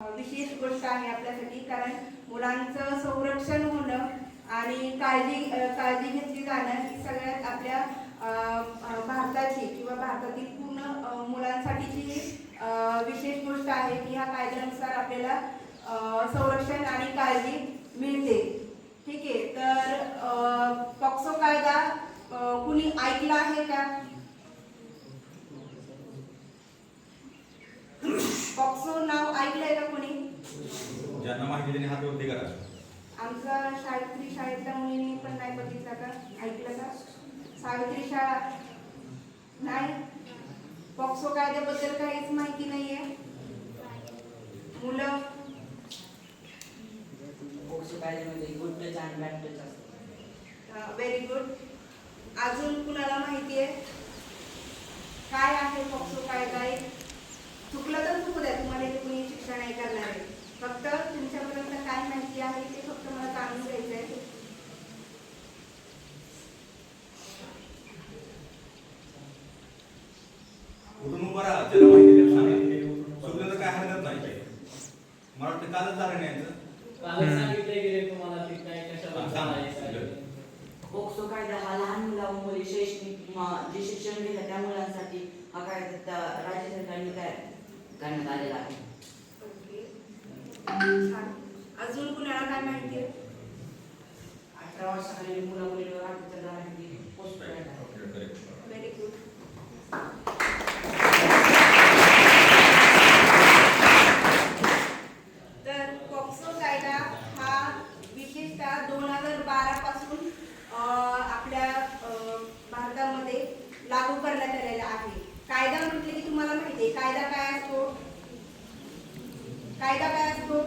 विशेष गोष्ट आहे आपल्यासाठी, कारण मुलांचं संरक्षण होणं आणि काळजी घेतली जाणं ही सगळ्यात आपल्या भारताची किंवा भारतातील पूर्ण मुलांसाठीची विशेष गोष्ट आहे की ह्या कायद्यानुसार आपल्याला संरक्षण आणि काळजी मिळते. ठीक आहे, तर पॉक्सो कायदा कुणी ऐकला आहे का? पॉक्सो नाव ऐकलंय का कोणी? ज्यांना माहिती त्यांनी हात वरती करा. आमच्या सावित्री शाळेतल्या मुलींनी पण नाही बघितलं का? ऐकलं का? सावित्री शाळा नाही, पॉक्सो कायद्याबद्दल काहीच माहिती नाहीये. मुलं पॉक्सो कायद्यामध्ये गुड टच आणि बॅड टच असतात. Very good. अजून कुणाला माहिती आहे काय आहे पॉक्सो कायदा? चुकलं तर चुकू द्या, तुम्हाला इथे कोणी शिक्षा नाही करणार आहे. फक्त तुमच्यापर्यंत काय माहिती आहे ते फक्त मला जाणून घ्यायचं आहे. उठून उभा राहा, ज्याला माहिती आहे सांगा. चुकलं तर काय हरकत नाही. मला वाटतं कालच झालं नाही यांचं. सांगितलंय की तुम्हाला ते काय कशाला. पॉक्सो कायदा हा लहान मुलामुळे शैक्षणिक जे शिक्षण घेतात त्या मुलांसाठी हा कायदा राज्य सरकारने काय करण्यात आलेला आहे. छान. अजून कुणाला काय माहिती आहे? 18 वर्षाखालील मुला-मुलींवर अत्याचार करण्यासाठी पॉक्सो कायदा आहे. Very good. तर पॉक्सो कायदा हा विशेषतः 2012 पासून आपल्या भारतामध्ये लागू करण्यात आलेला आहे. कायदा म्हटले की तुम्हाला माहिती आहे कायदा काय असतो? कायदा काय असतो?